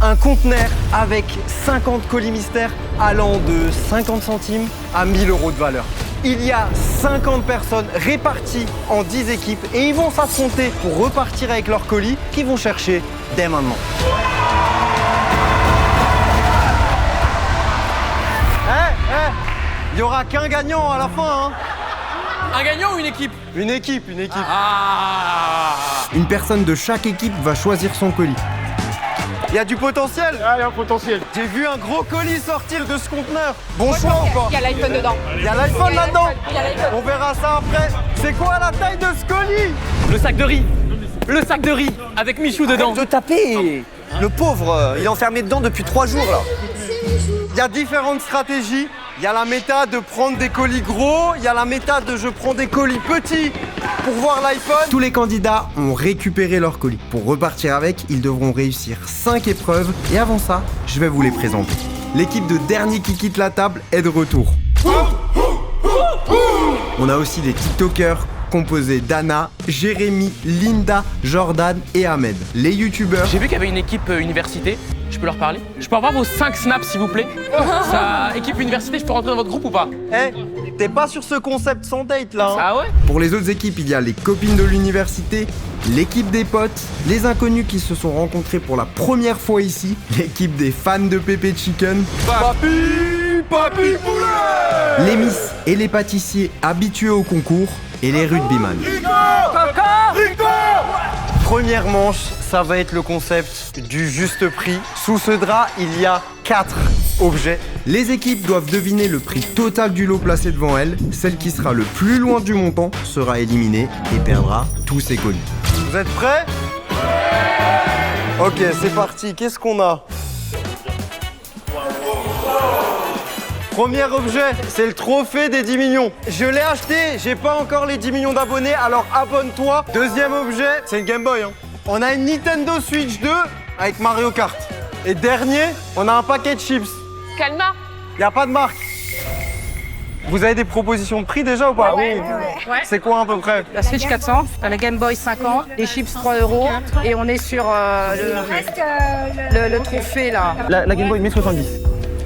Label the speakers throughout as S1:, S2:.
S1: Un conteneur avec 50 colis mystères allant de 50 centimes à 1000 € de valeur. Il y a 50 personnes réparties en 10 équipes et ils vont s'affronter pour repartir avec leurs colis qu'ils vont chercher dès maintenant. Il n'y aura qu'un gagnant à la fin, hein.
S2: Un gagnant ou une équipe?
S1: Une équipe.
S3: Une personne de chaque équipe va choisir son colis.
S1: Il y a du potentiel.
S4: Ah, il y a un potentiel.
S1: J'ai vu un gros colis sortir de ce conteneur. Bon choix ou pas?
S5: Il y a l'iPhone dedans.
S1: Il y a l'iPhone là-dedans.
S5: Il y a l'iPhone.
S1: On verra ça après. C'est quoi la taille de ce colis?
S2: Le sac de riz. Le sac de riz avec Michou dedans.
S6: De taper. Le pauvre, il est enfermé dedans depuis 3 jours là.
S1: Il y a différentes stratégies. Il y a la méta de prendre des colis gros, il y a la méta de je prends des colis petits pour voir l'iPhone.
S3: Tous les candidats ont récupéré leur colis. Pour repartir avec, ils devront réussir 5 épreuves et avant ça, je vais vous les présenter. L'équipe de dernier qui quitte la table est de retour. On a aussi des TikTokers composés d'Anna, Jérémy, Linda, Jordan et Ahmed. Les youtubeurs.
S2: J'ai vu qu'il y avait une équipe université. Je peux leur parler? Je peux avoir vos 5 snaps s'il vous plaît? Ça, équipe université, je peux rentrer dans votre groupe ou pas?
S1: T'es pas sur ce concept sans date là, hein?
S2: Ah ouais?
S3: Pour les autres équipes, il y a les copines de l'université, l'équipe des potes, les inconnus qui se sont rencontrés pour la première fois ici, l'équipe des fans de Pépé Chicken,
S1: Papi poulet.
S3: les miss et les pâtissiers habitués au concours et les rugbyman.
S1: Première manche, ça va être le concept du juste prix. Sous ce drap, il y a 4 objets.
S3: Les équipes doivent deviner le prix total du lot placé devant elles. Celle qui sera le plus loin du montant sera éliminée et perdra tous ses colis.
S1: Vous êtes prêts? Ok, c'est parti. Qu'est-ce qu'on a? Premier objet, c'est le trophée des 10 millions. Je l'ai acheté, j'ai pas encore les 10 millions d'abonnés, alors abonne-toi. Deuxième objet, c'est une Game Boy, hein. On a une Nintendo Switch 2 avec Mario Kart. Et dernier, on a un paquet de chips.
S5: Calma.
S1: Y a pas de marque. Vous avez des propositions de prix déjà ou pas?
S5: Ouais.
S1: C'est quoi à peu près?
S7: La Switch 400, la Game Boy 50, les chips 3 € et on est sur le trophée là.
S4: La Game Boy 1070.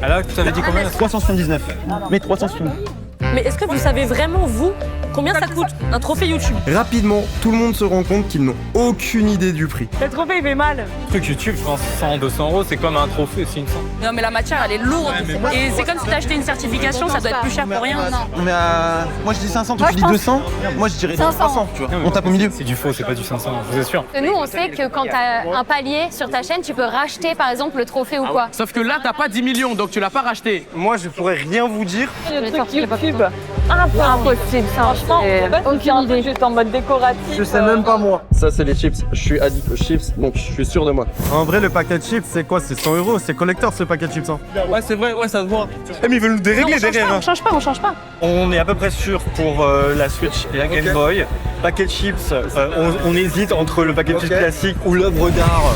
S2: Ah là, tu avais dit combien?
S4: 379. Mais 370.
S8: Mais est-ce que vous savez vraiment, vous, combien ça coûte un trophée YouTube?
S3: Rapidement, tout le monde se rend compte qu'ils n'ont aucune idée du prix.
S8: Le trophée, il fait mal.
S2: Truc YouTube, je pense 100, 200 €, c'est comme un trophée, c'est une 100.
S8: Non, mais la matière, elle est lourde. Et c'est comme si t'as acheté une certification, ça doit être plus cher pour rien.
S4: On est à... Moi je dis 500, toi tu dis 200. Moi je dirais 500, tu vois. On tape au milieu.
S2: C'est du faux, c'est pas du 500, je vous assure.
S5: Nous, on sait que quand t'as un palier sur ta chaîne, tu peux racheter par exemple le trophée ou quoi.
S2: Sauf que là, t'as pas 10 millions, donc tu l'as pas racheté.
S1: Moi, je pourrais rien vous dire.
S8: Le truc YouTube, impossible, franchement, aucune idée. Juste en mode décoratif.
S1: Je sais même pas moi.
S9: Ça, c'est les chips. Je suis addict aux chips, donc je suis sûr de moi.
S4: En vrai, le paquet de chips, c'est quoi? C'est 100 €. C'est collector ce paquet de chips. Hein.
S2: Ouais, c'est vrai, ouais, ça se voit.
S4: Mais ils veulent nous dérégler derrière.
S8: On change pas.
S4: On est à peu près sûr pour la Switch et la Game Boy. Paquet de chips, on hésite entre le paquet de chips classique ou l'œuvre d'art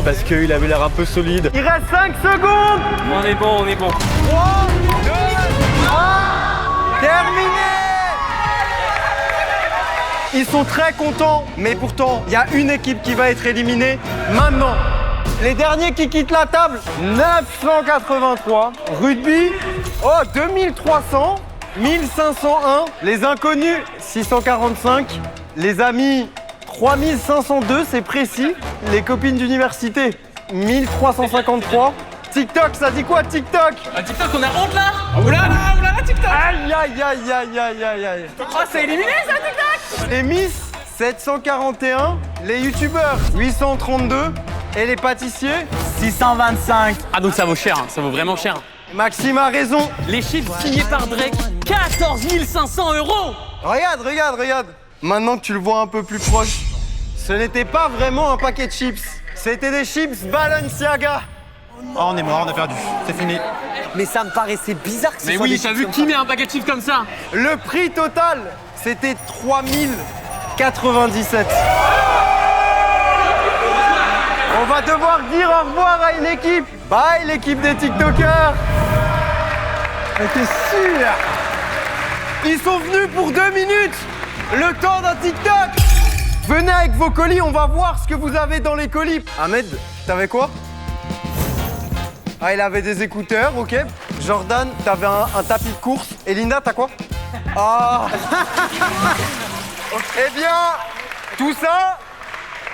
S4: parce qu'il avait l'air un peu solide.
S1: Il reste 5 secondes.
S2: On est bon.
S1: 3, 2, 1. Terminé. Ils sont très contents, mais pourtant, il y a une équipe qui va être éliminée maintenant. Les derniers qui quittent la table, 983. Rugby, 2300. 1501. Les inconnus, 645. Les amis, 3502, c'est précis. Les copines d'université, 1353. TikTok, ça dit quoi TikTok?
S2: À TikTok, on a honte là? Oulala, TikTok!
S1: Aïe, aïe, aïe, aïe, aïe, aïe, aïe.
S2: Oh, c'est éliminé ça, TikTok!
S1: Les Miss, 741. Les youtubeurs, 832. Et les pâtissiers,
S4: 625.
S2: Ah, donc ça vaut cher, hein, ça vaut vraiment cher.
S1: Maxime a raison.
S2: Les chiffres signés par Drake, 14 500 €!
S1: Regarde. Maintenant que tu le vois un peu plus proche, ce n'était pas vraiment un paquet de chips. C'était des chips Balenciaga.
S4: Oh, on est mort, on a perdu. C'est fini.
S6: Mais ça me paraissait bizarre que ce
S2: Mais
S6: soit des
S2: oui, t'as
S6: chips
S2: vu
S6: comme
S2: qui
S6: ça.
S2: met un paquet de chips comme ça?
S1: Le prix total, c'était 3097. On va devoir dire au revoir à une équipe. Bye l'équipe des TikTokers. T'es sûr? Ils sont venus pour 2 minutes. Le temps d'un TikTok. Venez avec vos colis, on va voir ce que vous avez dans les colis. Ahmed, t'avais quoi? Ah, il avait des écouteurs, ok. Jordan, t'avais un tapis de course. Et Linda, t'as quoi? Ah. Eh bien, tout ça,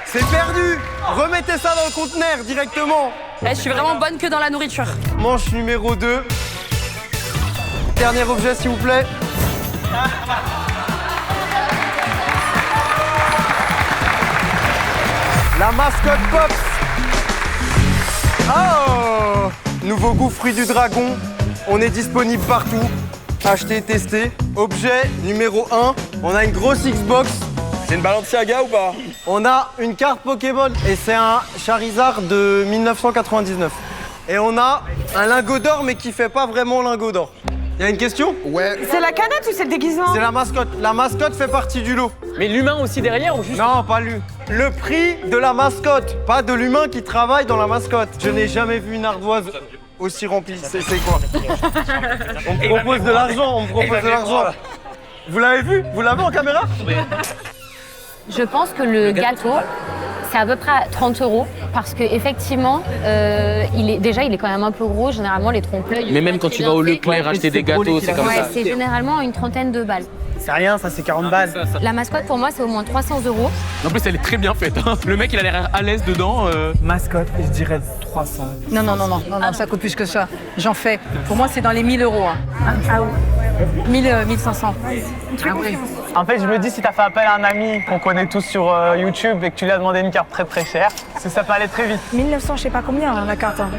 S1: c'est perdu. Remettez ça dans le conteneur directement.
S8: Je suis vraiment bonne que dans la nourriture.
S1: Manche numéro 2. Dernier objet, s'il vous plaît. La mascotte Pops. Oh! Nouveau goût fruit du dragon. On est disponible partout. Acheter, tester. Objet numéro 1. On a une grosse Xbox.
S9: C'est une Balenciaga ou pas?
S1: On a une carte Pokémon et c'est un Charizard de 1999. Et on a un lingot d'or mais qui fait pas vraiment lingot d'or. Y a une question?
S9: Ouais.
S7: C'est la canette ou c'est le déguisement?
S1: C'est la mascotte. La mascotte fait partie du lot.
S2: Mais l'humain aussi derrière ou juste...
S1: Non, pas lui. Le prix de la mascotte, pas de l'humain qui travaille dans la mascotte. Je n'ai jamais vu une ardoise aussi remplie. C'est quoi? On me propose de l'argent, on me propose de l'argent. Vous l'avez vu? Vous l'avez en caméra?
S5: Je pense que le gâteau, c'est à peu près à 30 € parce qu'effectivement, il est quand même un peu gros. Généralement, les trompe-l'œil.
S2: Mais même quand tu vas au Leclerc acheter des gâteaux, c'est comme
S5: Ouais,
S2: ça.
S5: c'est généralement une trentaine de balles.
S1: C'est rien, ça c'est 40 balles.
S5: La mascotte, pour moi, c'est au moins 300 €.
S2: En plus, elle est très bien faite. Hein. Le mec, il a l'air à l'aise dedans.
S1: Mascotte, je dirais 300.
S7: Non, ça coûte plus que ça. J'en fais. Pour moi, c'est dans les 1000 €. Hein. Ah oui. 1500. Ah oui.
S10: En fait, je me dis, si t'as fait appel à un ami qu'on connaît tous sur YouTube et que tu lui as demandé une carte très très chère, ça peut aller très vite.
S7: 1900, je sais pas combien la carte. Hein.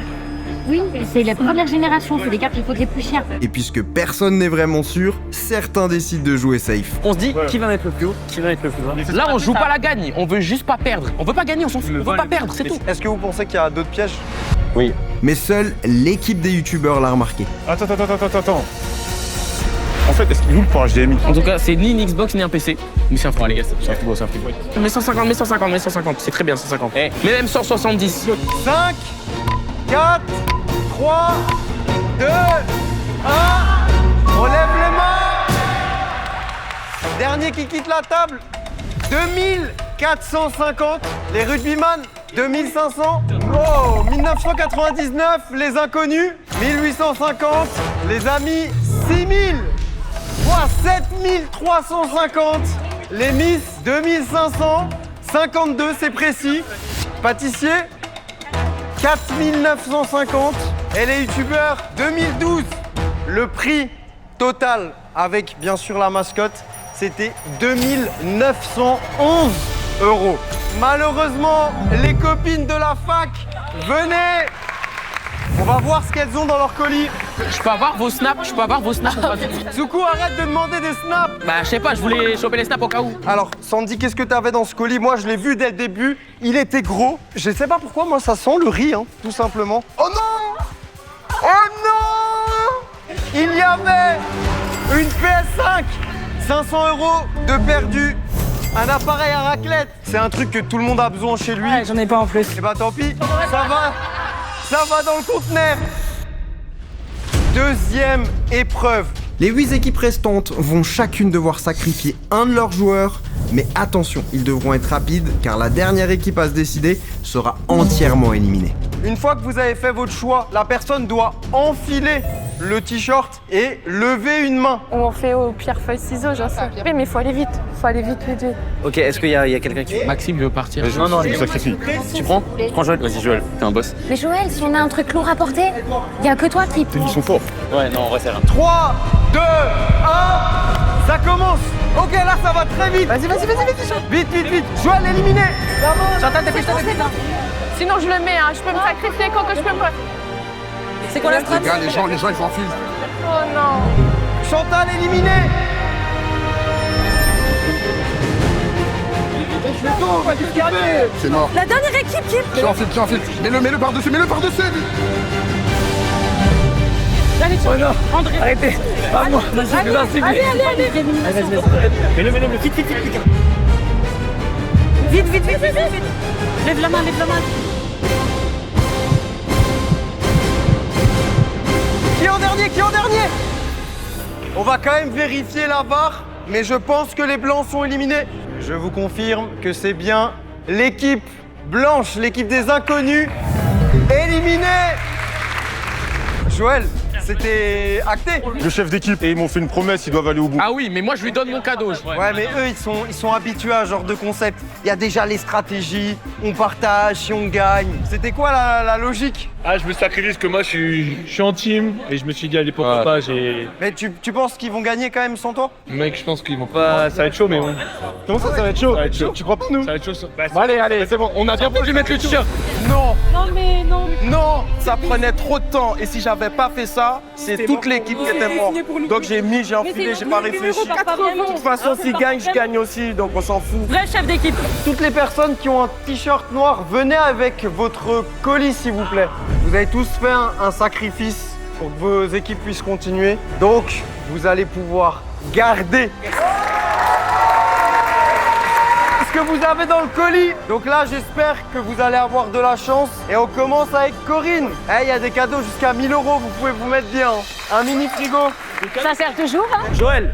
S5: Oui, c'est la première génération, c'est les cartes qui coûtent les plus chères.
S3: Et puisque personne n'est vraiment sûr, certains décident de jouer safe.
S10: On se dit, qui va mettre le plus haut, qui va mettre le plus bas.
S2: Là, on joue pas la gagne. On veut juste pas perdre. On veut pas gagner, on s'en fout. On veut pas perdre, c'est tout.
S1: Est-ce que vous pensez qu'il y a d'autres pièges?
S9: Oui.
S3: Mais seule l'équipe des youtubeurs l'a remarqué.
S4: Attends. En fait, est-ce qu'il ouvre pour HDMI?
S2: En tout cas, c'est ni une Xbox ni un PC. Mais c'est un frigo, les gars, c'est un frigo, c'est un frigo. Mais 150, c'est très bien 150. Mais même 170.
S1: 5, 4, 3, 2, 1. On lève les mains. Dernier qui quitte la table. 2450. Les rugbyman, 2500. Oh, 1999, les inconnus. 1850. Les amis, 6000. 7350. Les Miss, 2500. 52, c'est précis. Pâtissier, 4950. Et les youtubeurs, 2012. Le prix total, avec bien sûr la mascotte, c'était 2911 €. Malheureusement, les copines de la fac, venez. On va voir ce qu'elles ont dans leur colis.
S2: Je peux avoir vos snaps ou pas?
S1: Zuko, arrête de demander des snaps.
S2: Bah, je sais pas, je voulais choper les snaps au cas où.
S1: Alors, Sandy, qu'est-ce que t'avais dans ce colis? Moi, je l'ai vu dès le début. Il était gros. Je sais pas pourquoi, moi, ça sent le riz, hein, tout simplement. Oh non! Oh non! Il y avait une PS5, 500 € de perdu. Un appareil à raclette. C'est un truc que tout le monde a besoin chez lui.
S7: Ouais, j'en ai pas en plus.
S1: Et bah tant pis, ça va dans le conteneur. Deuxième épreuve.
S3: Les 8 équipes restantes vont chacune devoir sacrifier un de leurs joueurs, mais attention, ils devront être rapides car la dernière équipe à se décider sera entièrement éliminée.
S1: Une fois que vous avez fait votre choix, la personne doit enfiler le t-shirt et lever une main.
S8: On fait au pierre, feuille, ciseaux, j'en sais. Oui, mais il faut aller vite. Vite.
S6: Ok, est-ce qu'il y a quelqu'un qui...
S2: Maxime veut partir.
S4: Non, je me sacrifie.
S2: Tu prends?
S9: Prends Joël. Vas-y, Joël, t'es un boss.
S5: Mais Joël, si on a un truc lourd à porter, il y a que toi qui...
S4: Ils sont forts.
S9: Ouais, non, on va faire un.
S1: 3, 2, 1, ça commence. Ok, là, ça va très vite.
S7: Vas-y.
S1: Vite. Joël éliminé.
S7: J'entends tes fiches.
S8: Sinon, je le mets, hein. Je peux me sacrifier quand que je peux pas.
S7: C'est quoi la stratégie?
S9: Les gens, ils s'enfuient.
S8: Oh non.
S1: Chantal éliminé.
S9: C'est mort.
S7: La dernière équipe qui est...
S9: J'enfile. Mets-le par-dessus.
S8: Allez, André.
S10: Arrêtez, pas moi.
S8: Allez.
S10: Mets-le, vite.
S8: Vite. Lève la main.
S1: Qui est en dernier? On va quand même vérifier la barre, mais je pense que les blancs sont éliminés. Je vous confirme que c'est bien l'équipe blanche, l'équipe des inconnus, éliminée. Joël, c'était acté.
S9: Le chef d'équipe, et ils m'ont fait une promesse, ils doivent aller au bout.
S2: Ah oui, mais moi je lui donne mon cadeau.
S1: Ouais, mais eux, ils sont habitués à ce genre de concept. Il y a déjà les stratégies, on partage, si on gagne. C'était quoi la logique?
S11: Ah, je me sacrifie parce que moi je suis en team et je me suis dit, allez, pourquoi pas,
S1: Mais tu penses qu'ils vont gagner quand même sans toi?
S11: Mec, je pense qu'ils vont pas. Ça va être chaud, mais bon.
S9: Comment ça va être chaud?
S11: Ça va être chaud.
S9: Tu crois pas nous?
S11: Ça va être chaud, ça.
S9: Bon, allez, c'est bon, on a bien voulu mettre le t-shirt.
S1: Non,
S8: Non, mais non.
S1: non, ça prenait trop de temps. Et si j'avais pas fait ça, c'est toute l'équipe qui était morte. Donc j'ai enfilé, j'ai pas réfléchi. De toute façon, s'ils gagnent, je gagne aussi, donc on s'en fout.
S8: Vrai chef d'équipe.
S1: Toutes les personnes qui ont un t-shirt noir, venez avec votre colis s'il vous plaît. Vous avez tous fait un sacrifice pour que vos équipes puissent continuer. Donc, vous allez pouvoir garder ce que vous avez dans le colis. Donc là, j'espère que vous allez avoir de la chance. Et on commence avec Corinne. Il y a des cadeaux jusqu'à 1000 €, vous pouvez vous mettre bien. Un mini frigo.
S8: Ça sert toujours, hein?
S1: Joël.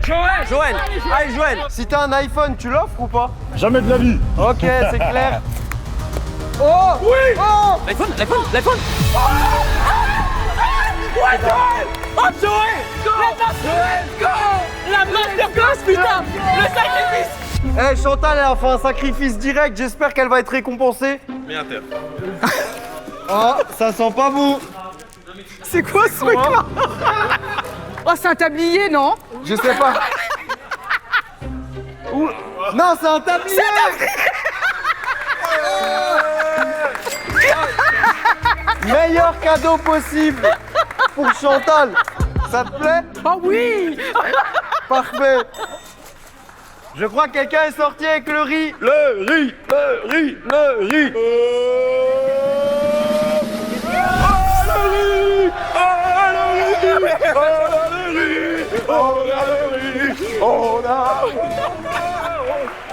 S1: Allez, Joël. Si t'as un iPhone, tu l'offres ou pas?
S9: Jamais de la vie.
S1: Ok, c'est clair. Oh! Oui! Oh!
S2: L'iPhone.
S8: La masterclass, putain! Le sacrifice!
S1: Chantal, elle a fait un sacrifice direct, j'espère qu'elle va être récompensée.
S9: Mais un terre.
S1: Oh, ça sent pas bon.
S7: C'est quoi ce truc-là? Oh, c'est un tablier, non?
S1: Je sais pas. Non, c'est un tablier. Meilleur cadeau possible pour Chantal. Ça te plaît?
S7: Oh oui!
S1: Parfait. Je crois que quelqu'un est sorti avec le riz.
S9: Le riz.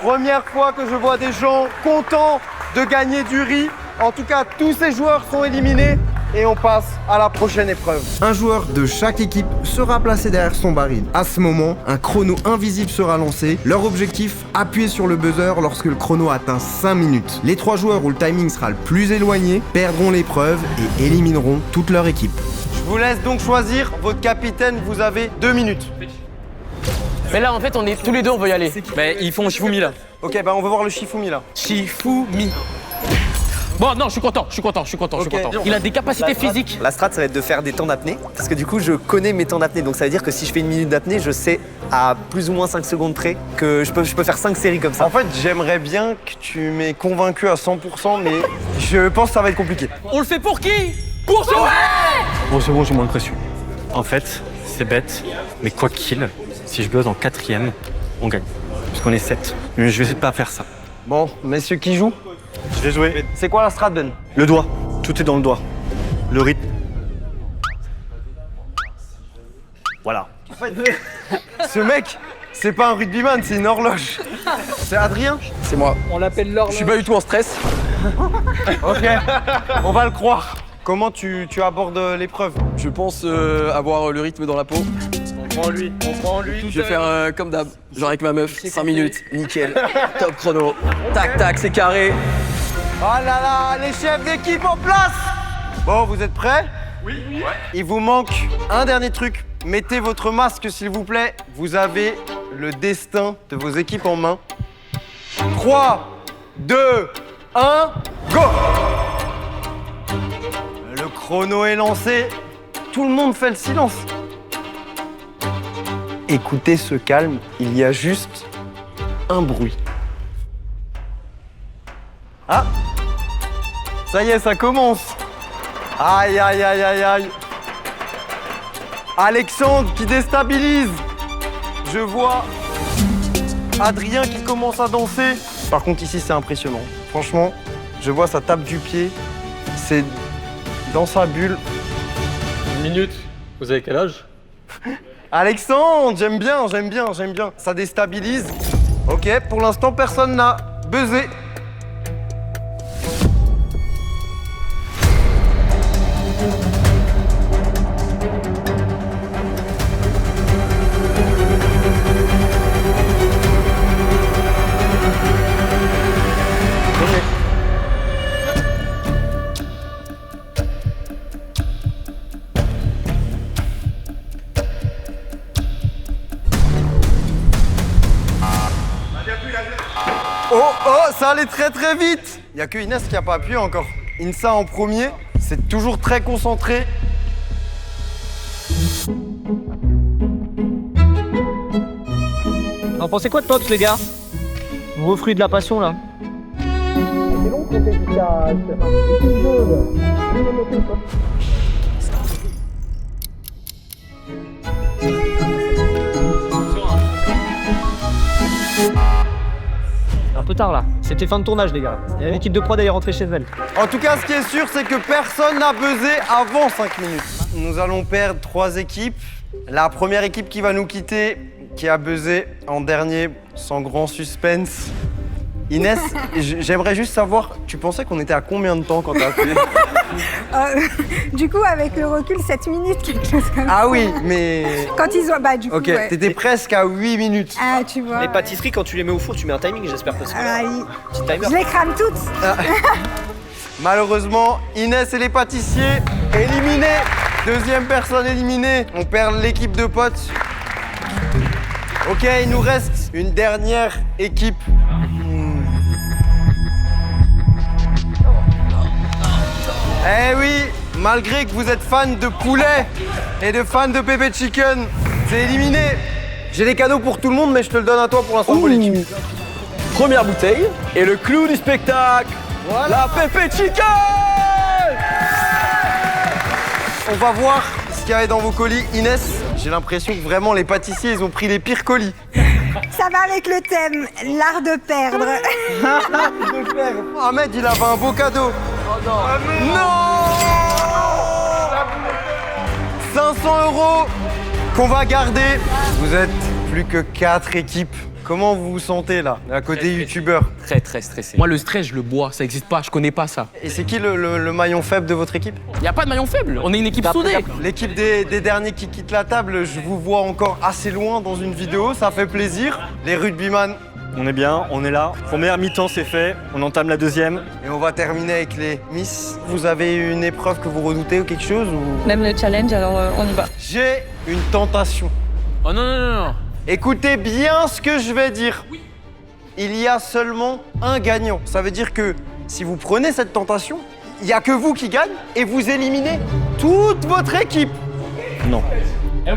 S1: Première fois que je vois des gens contents de gagner du riz. En tout cas, tous ces joueurs sont éliminés et on passe à la prochaine épreuve.
S3: Un joueur de chaque équipe sera placé derrière son baril. À ce moment, un chrono invisible sera lancé. Leur objectif, appuyer sur le buzzer lorsque le chrono atteint 5 minutes. Les 3 joueurs où le timing sera le plus éloigné perdront l'épreuve et élimineront toute leur équipe.
S1: Je vous laisse donc choisir votre capitaine, vous avez 2 minutes.
S2: Mais là en fait on est tous les deux on veut y aller. Mais ils font Shifumi là.
S1: Ok, bah on veut voir le Shifumi là.
S2: Shifumi. Bon non, je suis content. Il a des capacités physiques.
S6: La strat, ça va être de faire des temps d'apnée. Parce que du coup, je connais mes temps d'apnée. Donc ça veut dire que si je fais une minute d'apnée, je sais à plus ou moins 5 secondes près que je peux faire 5 séries comme ça.
S1: En fait, j'aimerais bien que tu m'aies convaincu à 100%, mais je pense que ça va être compliqué.
S2: On le fait pour qui? Pour Joël!
S4: Bon, c'est bon, j'ai moins de pression. En fait, c'est bête, mais quoi qu'il, si je buzz en 4ème, on gagne. Parce qu'on est 7. Mais je vais essayer de pas faire ça.
S1: Bon, messieurs qui jouent?
S4: Je vais jouer.
S1: C'est quoi la strat, Ben?
S4: Le doigt. Tout est dans le doigt. Le rythme. Voilà.
S1: En fait, ce mec, c'est pas un rugbyman, c'est une horloge. C'est Adrien?
S6: C'est moi.
S7: On l'appelle l'horloge.
S6: Je suis pas du tout en stress.
S1: Ok, on va le croire. Comment tu abordes l'épreuve?
S6: Je pense avoir le rythme dans la peau.
S1: On prend lui.
S6: Je vais faire comme d'hab, genre avec ma meuf, 5 minutes, nickel, top chrono. Tac tac, c'est carré.
S1: Oh là là, les chefs d'équipe en place! Bon, vous êtes prêts? Oui. Ouais. Il vous manque un dernier truc. Mettez votre masque, s'il vous plaît. Vous avez le destin de vos équipes en main. 3, 2, 1, go! Le chrono est lancé. Tout le monde fait le silence. Écoutez ce calme, il y a juste un bruit. Ah! Ça y est, ça commence. Aïe, aïe, aïe, aïe, aïe. Alexandre qui déstabilise. Je vois Adrien qui commence à danser. Par contre, ici, c'est impressionnant. Franchement, je vois ça tape du pied. C'est dans sa bulle.
S11: Une minute. Vous avez quel âge?
S1: Alexandre, j'aime bien. Ça déstabilise. Ok, pour l'instant, personne n'a buzzé. Oh, ça allait très très vite. Il y a que Inès qui a pas appuyé encore. Insa en premier, c'est toujours très concentré.
S10: En pensez quoi de Pops, les gars? Gros fruit de la passion, là. Un peu tard, là. C'était fin de tournage, les gars. L'équipe de prod est rentrée chez elle.
S1: En tout cas, ce qui est sûr, c'est que personne n'a buzzé avant 5 minutes. Nous allons perdre 3 équipes. La première équipe qui va nous quitter, qui a buzzé en dernier, sans grand suspense. Inès, j'aimerais juste savoir, tu pensais qu'on était à combien de temps quand t'as appelé?
S12: Du coup, avec le recul, 7 minutes, quelque chose comme ça.
S1: Ah oui, mais...
S12: Quand ils ont... Bah, du coup,
S1: Ok,
S12: ouais.
S1: t'étais presque à 8 minutes.
S12: Ah, tu vois.
S10: Les pâtisseries, quand tu les mets au four, tu mets un timing, j'espère. Parce que petit timer.
S12: Je les crame toutes.
S1: Malheureusement, Inès et les pâtissiers éliminés. Deuxième personne éliminée. On perd l'équipe de potes. Ok, il nous reste une dernière équipe. Eh oui, malgré que vous êtes fan de poulet et de fan de pépé chicken, c'est éliminé. J'ai des cadeaux pour tout le monde, mais je te le donne à toi pour l'instant.
S6: Première bouteille et le clou du spectacle.
S1: Voilà. La pépé chicken. On va voir ce qu'il y avait dans vos colis. Inès, j'ai l'impression que vraiment les pâtissiers, ils ont pris les pires colis.
S12: Ça va avec le thème, l'art de perdre.
S1: Ahmed, il avait un beau cadeau. Oh non. Non. 500 € qu'on va garder. Vous êtes plus que 4 équipes. Comment vous vous sentez là, à côté youtubeur?
S2: Très très stressé. Moi le stress je le bois, ça existe pas, je connais pas ça.
S1: Et c'est qui le maillon faible de votre équipe?
S2: Y a pas de maillon faible, on est une équipe soudée.
S1: L'équipe des derniers qui quittent la table, je vous vois encore assez loin dans une vidéo, ça fait plaisir. Les rugbyman.
S4: On est bien, on est là. Première mi-temps, c'est fait. On entame la deuxième.
S1: Et on va terminer avec les Miss. Vous avez une épreuve que vous redoutez ou quelque chose ou...
S8: Même le challenge, alors on y va.
S1: J'ai une tentation.
S2: Oh non, non, non, non.
S1: Écoutez bien ce que je vais dire. Il y a seulement un gagnant. Ça veut dire que si vous prenez cette tentation, il n'y a que vous qui gagne et vous éliminez toute votre équipe.
S4: Non.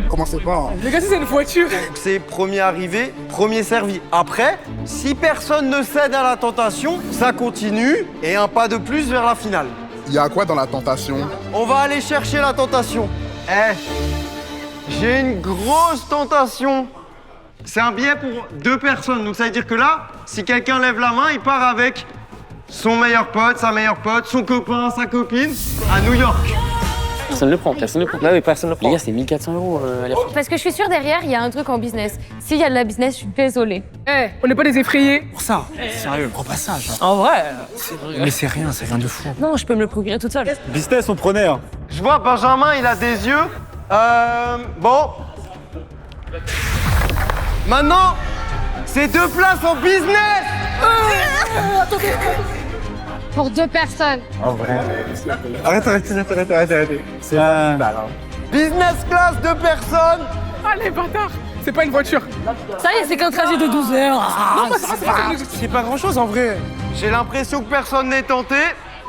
S9: Commencez pas.
S2: Les gars, c'est une voiture.
S1: C'est premier arrivé, premier servi. Après, si personne ne cède à la tentation, ça continue et un pas de plus vers la finale.
S9: Il y a quoi dans la tentation?
S1: On va aller chercher la tentation. J'ai une grosse tentation. C'est un billet pour 2 personnes. Donc ça veut dire que là, si quelqu'un lève la main, il part avec son meilleur pote, sa meilleure pote, son copain, sa copine, à New York.
S2: Personne ne le prend, personne ne le prend.
S6: Là, oui, personne ne le prend.
S2: Les gars, c'est 1400 € aller.
S5: Parce que je suis sûre derrière, il y a un truc en business. S'il y a de la business, je suis désolée.
S2: On n'est pas des effrayés.
S6: Pour ça, sérieux, gros passage.
S2: En vrai.
S6: Mais c'est rien de fou.
S8: Non, je peux me le procurer toute seule.
S4: Business, on prenait. Hein.
S1: Je vois Benjamin, il a des yeux. Bon. Maintenant, c'est 2 places en business.
S5: Pour 2 personnes.
S9: Arrête. C'est
S1: Business class 2 personnes.
S2: Allez, bâtard. C'est pas une voiture.
S8: Ça y est, c'est qu'un trajet de 12 heures.
S1: C'est pas grand chose en vrai. J'ai l'impression que personne n'est tenté.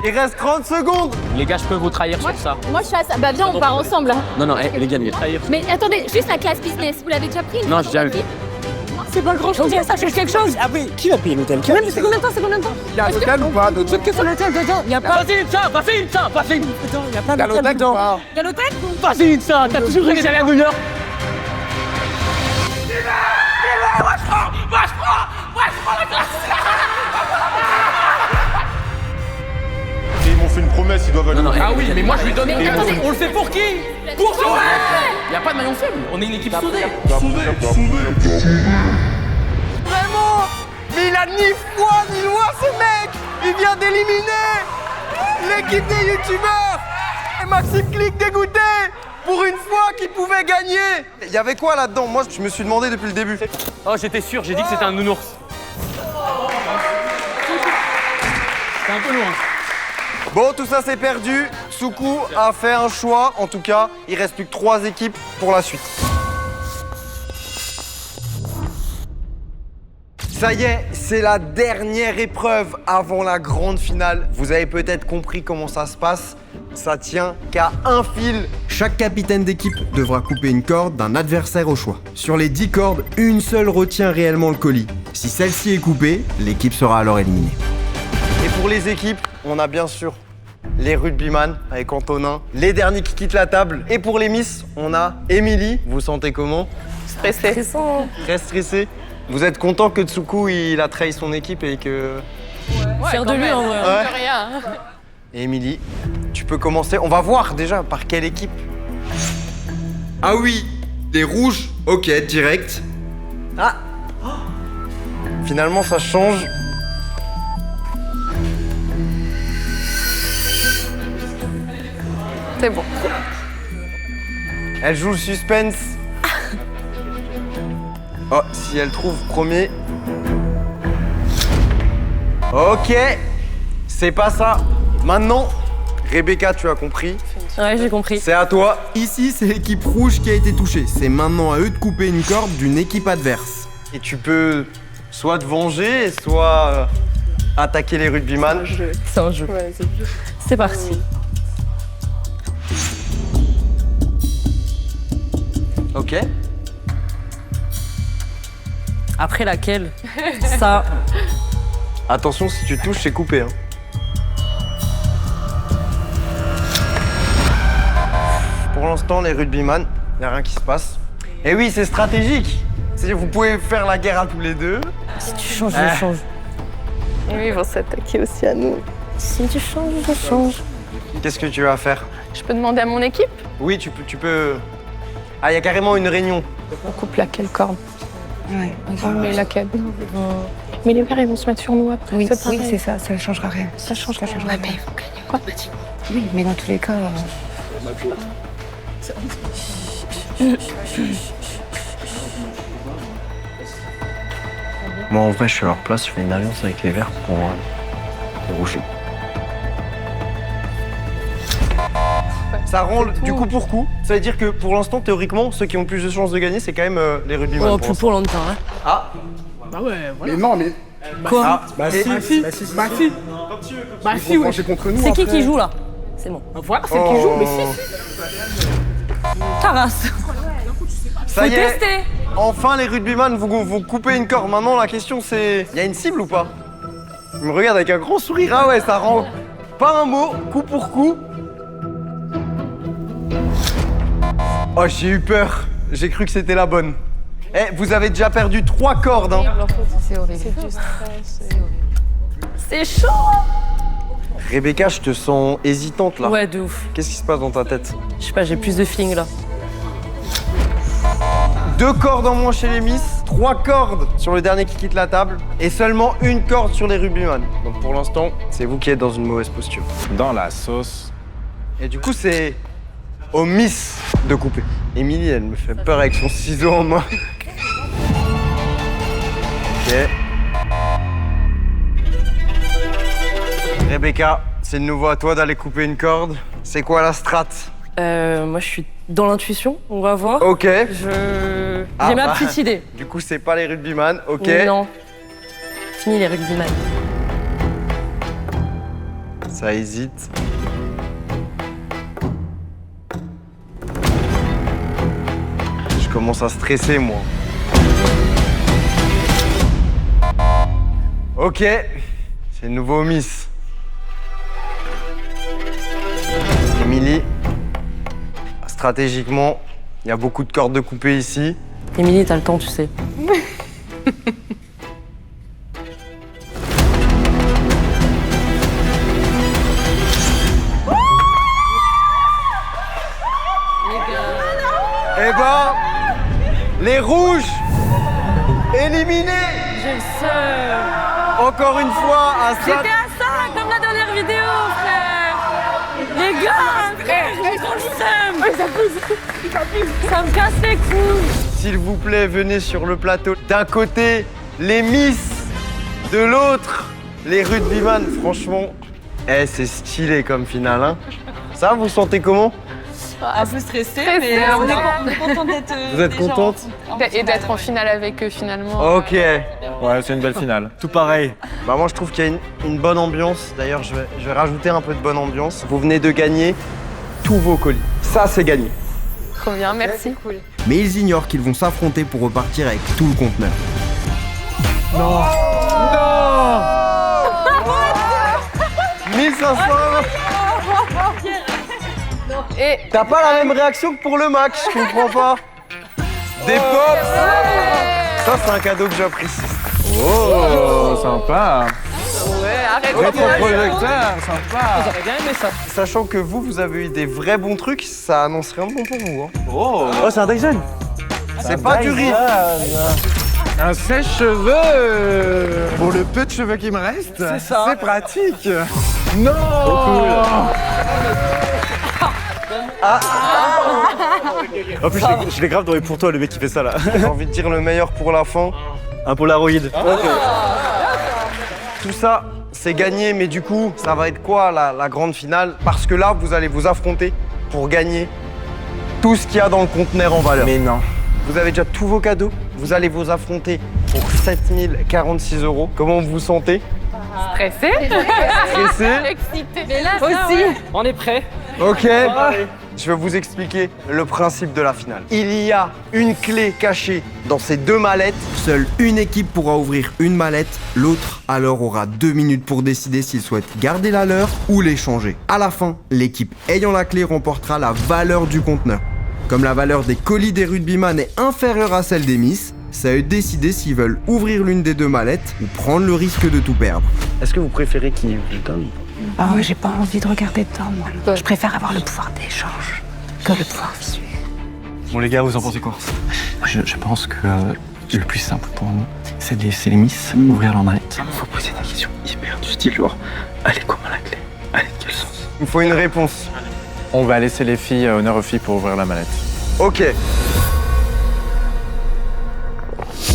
S1: Il reste 30 secondes.
S2: Les gars, je peux vous trahir sur ça.
S5: Moi, je suis à ça. Bah, viens, on part ensemble. Là.
S2: Non, non, les gars, trahir.
S5: Mais attendez, juste la classe business, vous l'avez déjà pris?
S2: Non, j'ai jamais pris.
S8: C'est pas grand chose, ça change quelque chose.
S6: Ah oui, qui va payer l'hôtel?
S8: Même, c'est combien de temps,
S9: Il y a un hôtel ou pas?
S8: Qu'est-ce sur l'hôtel dedans? Y a pas.
S2: Vas-y, ça, vas-y, ça, vas-y.
S8: Attends, y a pas
S9: Il y a
S8: d'hôtel
S9: l'hôtel ou
S8: dedans.
S9: pas?
S8: Y a l'hôtel?
S2: Vas-y, ça, t'as toujours rêvé d'aller à New York.
S9: Ils m'ont fait une promesse, ils doivent aller.
S2: Ah oui, mais moi je lui donne.
S5: Mais attendez.
S2: On le fait pour qui? Pour Joël. Y a pas de maillon faible, on est une équipe soudée.
S1: Vraiment. Mais il a ni foi ni loi ce mec. Il vient d'éliminer l'équipe des youtubeurs. Et Maxime Click dégoûté. Pour une fois qu'il pouvait gagner. Il y avait quoi là-dedans? Moi je me suis demandé depuis le début.
S2: Oh, j'étais sûr, j'ai dit que c'était un nounours. C'est un peu loin.
S1: Bon, tout ça c'est perdu. Soukou a fait un choix. En tout cas, il reste plus que 3 équipes pour la suite. Ça y est, c'est la dernière épreuve avant la grande finale. Vous avez peut-être compris comment ça se passe. Ça tient qu'à un fil.
S3: Chaque capitaine d'équipe devra couper une corde d'un adversaire au choix. Sur les 10 cordes, une seule retient réellement le colis. Si celle-ci est coupée, l'équipe sera alors éliminée.
S1: Et pour les équipes, on a bien sûr les rugbyman avec Antonin, les derniers qui quittent la table. Et pour les miss, on a Émilie. Vous sentez comment?
S8: Stressé.
S1: Très stressé. Vous êtes content que Tsuku il a trahi son équipe et que...
S8: Fier de lui en vrai.
S1: Ouais.
S8: Rien.
S1: Et Émilie, tu peux commencer. On va voir déjà par quelle équipe.
S3: Ah oui, les rouges, ok, direct.
S1: Ah, finalement ça change.
S8: C'est bon.
S1: Elle joue le suspense. Oh, si elle trouve premier. Ok, c'est pas ça. Maintenant, Rebecca, tu as compris.
S8: Ouais, j'ai compris.
S1: C'est à toi.
S3: Ici, c'est l'équipe rouge qui a été touchée. C'est maintenant à eux de couper une corde d'une équipe adverse.
S1: Et tu peux soit te venger, soit attaquer les rugbyman.
S8: C'est un jeu. C'est parti.
S1: Ok.
S8: Après laquelle? Ça.
S1: Attention, si tu touches, c'est coupé. Hein. Pour l'instant, les rugbyman, il n'y a rien qui se passe. Et oui, c'est stratégique. Vous pouvez faire la guerre à tous les deux.
S8: Si tu changes, je change. Oui, ils vont s'attaquer aussi à nous. Si tu changes, je change.
S1: Qu'est-ce que tu vas faire?
S8: Je peux demander à mon équipe?
S1: Oui, tu peux... Ah, il y a carrément une réunion.
S8: On coupe laquelle corde? Ouais. Mais laquelle? Mais les verts, ils vont se mettre sur nous après.
S12: Oui, c'est ça, ça ne changera rien.
S8: Ça changera rien.
S12: Mais il faut gagner. Quoi? Oui, mais dans tous les cas...
S6: Moi, en vrai, je suis à leur place, je fais une alliance avec les verts pour les rouges.
S1: Ça rend du coup pour coup. Ça veut dire que pour l'instant, théoriquement, ceux qui ont plus de chances de gagner, c'est quand même les rugbyman.
S8: Oh, plus pour longtemps, hein.
S1: Ah.
S11: Bah ouais, voilà.
S9: Mais non, mais.
S8: Quoi?
S1: Ah.
S9: Bah si,
S11: Bah si, ouais.
S9: contre nous.
S8: C'est qui
S9: après.
S8: qui joue là? C'est bon.
S11: Voilà, c'est qui joue, mais si.
S8: Ta race.
S1: Ça
S8: Faut
S1: y est.
S8: tester.
S1: Enfin, les rugbyman, vous coupez une corde. Maintenant, la question, c'est... Il y a une cible ou pas? Il me regarde avec un grand sourire. Ah ouais, ça rend... Pas un mot, coup pour coup. Oh, j'ai eu peur. J'ai cru que c'était la bonne. Eh, vous avez déjà perdu 3 cordes, hein.
S12: C'est horrible.
S8: C'est chaud.
S1: Rebecca, je te sens hésitante, là.
S8: Ouais, de ouf.
S1: Qu'est-ce qui se passe dans ta tête?
S8: Je sais pas, j'ai plus de feeling là.
S1: 2 cordes en moins chez les Miss, 3 cordes sur le dernier qui quitte la table et seulement 1 corde sur les rugbyman. Donc pour l'instant, c'est vous qui êtes dans une mauvaise posture.
S9: Dans la sauce.
S1: Et du coup, c'est aux Miss de couper. Émilie, elle me fait peur avec son ciseau en main. Ok. Rebecca, c'est de nouveau à toi d'aller couper une corde. C'est quoi la strat?
S8: Moi, je suis dans l'intuition, on va voir.
S1: Ok.
S8: J'ai ma petite idée.
S1: Du coup, c'est pas les rugbyman, ok.
S8: Non. Fini les rugbyman.
S1: Ça hésite. Je commence à stresser, moi. Ok. C'est le nouveau Miss. Émilie. Stratégiquement, il y a beaucoup de cordes de coupées ici.
S8: Émilie, t'as le temps, tu sais.
S1: Eh ben, les rouges éliminés.
S8: J'ai le seum.
S1: Encore une fois, à
S8: J'étais à ça, comme la dernière vidéo, frère. Les gars, frère, j'ai trop le seum. Ça me casse les couilles.
S1: S'il vous plaît, venez sur le plateau. D'un côté, les Miss. De l'autre, les rugbyman. Franchement, c'est stylé comme finale. Hein. Ça, vous sentez comment?
S8: Un peu stressée, mais on est content d'être.
S1: Vous êtes contente?
S8: Et d'être en finale avec eux finalement.
S1: Ok.
S4: Ouais, c'est une belle finale. Tout pareil.
S1: Bah moi je trouve qu'il y a une bonne ambiance. D'ailleurs je vais rajouter un peu de bonne ambiance. Vous venez de gagner tous vos colis. Ça c'est gagné.
S8: Trop bien, merci.
S3: Mais ils ignorent qu'ils vont s'affronter pour repartir avec tout le conteneur.
S1: Non. 1500.
S8: Et
S1: T'as pas la même réaction que pour le match, je comprends pas. Des pops. Ça c'est un cadeau que j'apprécie.
S11: Oh, sympa.
S8: ouais, arrête.
S11: Rétroprojecteur, sympa.
S2: J'aurais bien aimé ça.
S1: Sachant que vous avez eu des vrais bons trucs, ça annonce rien de bon pour vous. Hein.
S4: Oh, c'est un Dyson.
S1: C'est pas du riz.
S11: Un sèche-cheveux. Pour le peu de cheveux qui me reste, c'est pratique. Non.
S4: En plus, je l'ai grave dans les pour toi, le mec qui fait ça là.
S1: J'ai envie de dire le meilleur pour la fin.
S4: Un Polaroid.
S1: Tout ça, c'est gagné, mais du coup, ça va être quoi la grande finale? Parce que là, vous allez vous affronter pour gagner tout ce qu'il y a dans le conteneur en valeur.
S4: Mais non.
S1: Vous avez déjà tous vos cadeaux. Vous allez vous affronter pour 7046 €. Comment vous vous sentez?
S8: Stressé.
S1: Stressé?
S8: Excité. Mais là, aussi.
S2: On est prêt.
S1: Ok. Je vais vous expliquer le principe de la finale. Il y a une clé cachée dans ces deux mallettes.
S3: Seule une équipe pourra ouvrir une mallette, l'autre alors aura 2 minutes pour décider s'il souhaite garder la leur ou l'échanger. À la fin, l'équipe ayant la clé remportera la valeur du conteneur. Comme la valeur des colis des rugbyman est inférieure à celle des Miss, c'est à eux de décider s'ils veulent ouvrir l'une des deux mallettes ou prendre le risque de tout perdre.
S1: Est-ce que vous préférez qui vous donne?
S7: Ah ouais, j'ai pas envie de regarder dedans, moi. Je préfère avoir le pouvoir d'échange que le pouvoir visuel.
S4: Bon les gars, vous en pensez quoi?
S13: Je pense que le plus simple pour nous, c'est de laisser les Miss ouvrir leur mallette. Il faut poser des questions hyper du style genre, elle est comment la clé? Elle est de quel sens?
S1: Il me faut une réponse.
S11: On va laisser les filles, honneur aux filles pour ouvrir la mallette.
S1: Ok.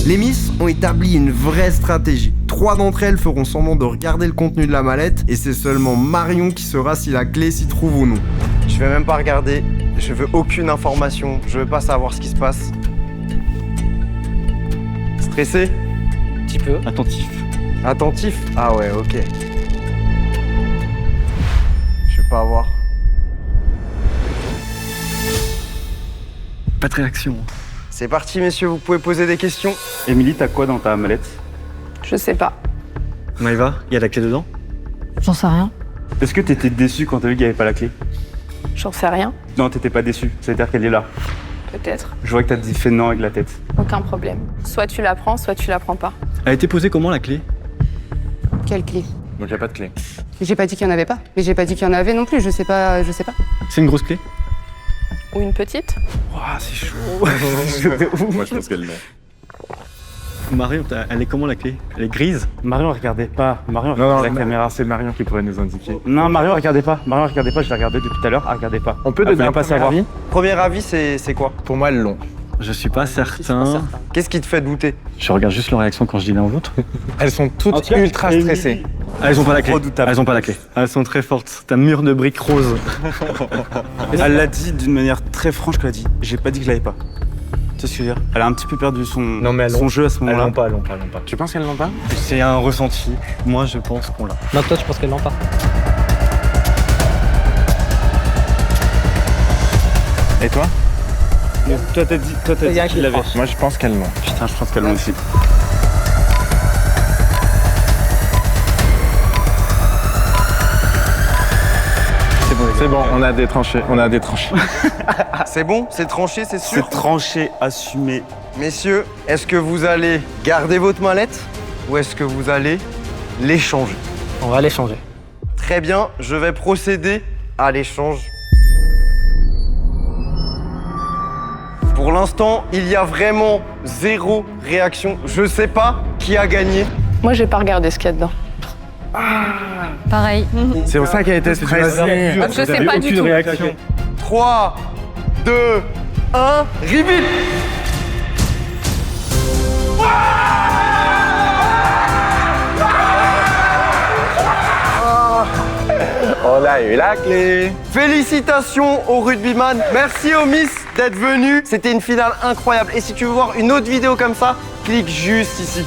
S3: Les Miss ont établi une vraie stratégie. 3 d'entre elles feront semblant de regarder le contenu de la mallette et c'est seulement Marion qui saura si la clé s'y trouve ou non.
S1: Je vais même pas regarder. Je veux aucune information. Je veux pas savoir ce qui se passe. Stressé?
S2: Un petit peu.
S13: Attentif.
S1: Attentif? Ah ouais, ok. Je vais pas avoir.
S13: Pas de réaction.
S1: C'est parti, messieurs, vous pouvez poser des questions.
S13: Émilie, t'as quoi dans ta mallette?
S8: Je sais pas.
S4: Maëva, il y a la clé dedans?
S5: J'en sais rien.
S13: Est-ce que t'étais déçu quand t'as vu qu'il n'y avait pas la clé?
S8: J'en sais rien.
S13: Non, t'étais pas déçu. C'est-à-dire qu'elle est là.
S8: Peut-être.
S13: Je vois que t'as dit fait non avec la tête.
S8: Aucun problème. Soit tu la prends, soit tu la prends pas.
S13: Elle a été posée comment la clé?
S14: Quelle clé?
S11: Donc il n'y a pas de clé.
S14: J'ai pas dit qu'il y en avait pas. Mais j'ai pas dit qu'il y en avait non plus, je sais pas.
S13: C'est une grosse clé?
S8: Ou une petite.
S13: Ouah, c'est chaud.
S11: Moi je pense qu'elle l'ont.
S13: Marion, elle est comment la clé? Elle est grise? Marion, regardez pas. Marion, regardez la caméra.
S11: c'est Marion qui pourrait nous indiquer.
S13: Non, Marion, regardez pas. Je l'ai regardé depuis tout à l'heure. Regardez pas.
S11: On peut
S13: Elle
S11: donner un
S13: vient pas
S11: premier
S13: savoir.
S11: avis?
S1: Premier avis, c'est quoi?
S11: Pour moi, elles l'ont.
S13: Je suis pas certain.
S1: Qu'est-ce qui te fait douter?
S13: Je regarde juste leur réaction quand je dis l'un ou l'autre.
S11: Elles sont toutes ultra stressées.
S13: Elles ont pas la clé.
S4: Redoutable.
S13: Elles ont pas la clé. Elles sont très fortes. C'est un mur de briques roses.
S4: Elle l'a dit d'une manière très franche qu'elle a dit. J'ai pas dit que je l'avais pas. Tu sais ce que je veux dire? Elle a un petit peu perdu son jeu à ce moment-là.
S11: Elles l'ont pas. Tu penses qu'elles l'ont pas?
S4: C'est un ressenti. Moi, je pense qu'on l'a.
S2: Non, toi, tu penses qu'elle l'ont pas?
S11: Et toi?
S4: Toi, t'as dit qu'il l'avait.
S11: Moi je pense qu'elles l'ont.
S13: Putain, je pense qu'elles l'ont aussi.
S11: C'est bon, on a des tranchées.
S1: C'est bon? C'est tranché, c'est sûr?
S4: C'est tranché, assumé.
S1: Messieurs, est-ce que vous allez garder votre mallette ou est-ce que vous allez l'échanger?
S2: On va l'échanger.
S1: Très bien, je vais procéder à l'échange. Pour l'instant, il y a vraiment 0 réaction. Je sais pas qui a gagné.
S8: Moi, j'ai pas regardé ce qu'il y a dedans.
S5: Pareil.
S11: C'est pour ça qu'elle était stressée.
S8: Je sais pas du tout.
S11: Réaction.
S1: 3, 2, 1, reveal!
S11: On a eu la clé.
S1: Félicitations aux rugbyman. Merci aux Miss d'être venus. C'était une finale incroyable. Et si tu veux voir une autre vidéo comme ça, clique juste ici.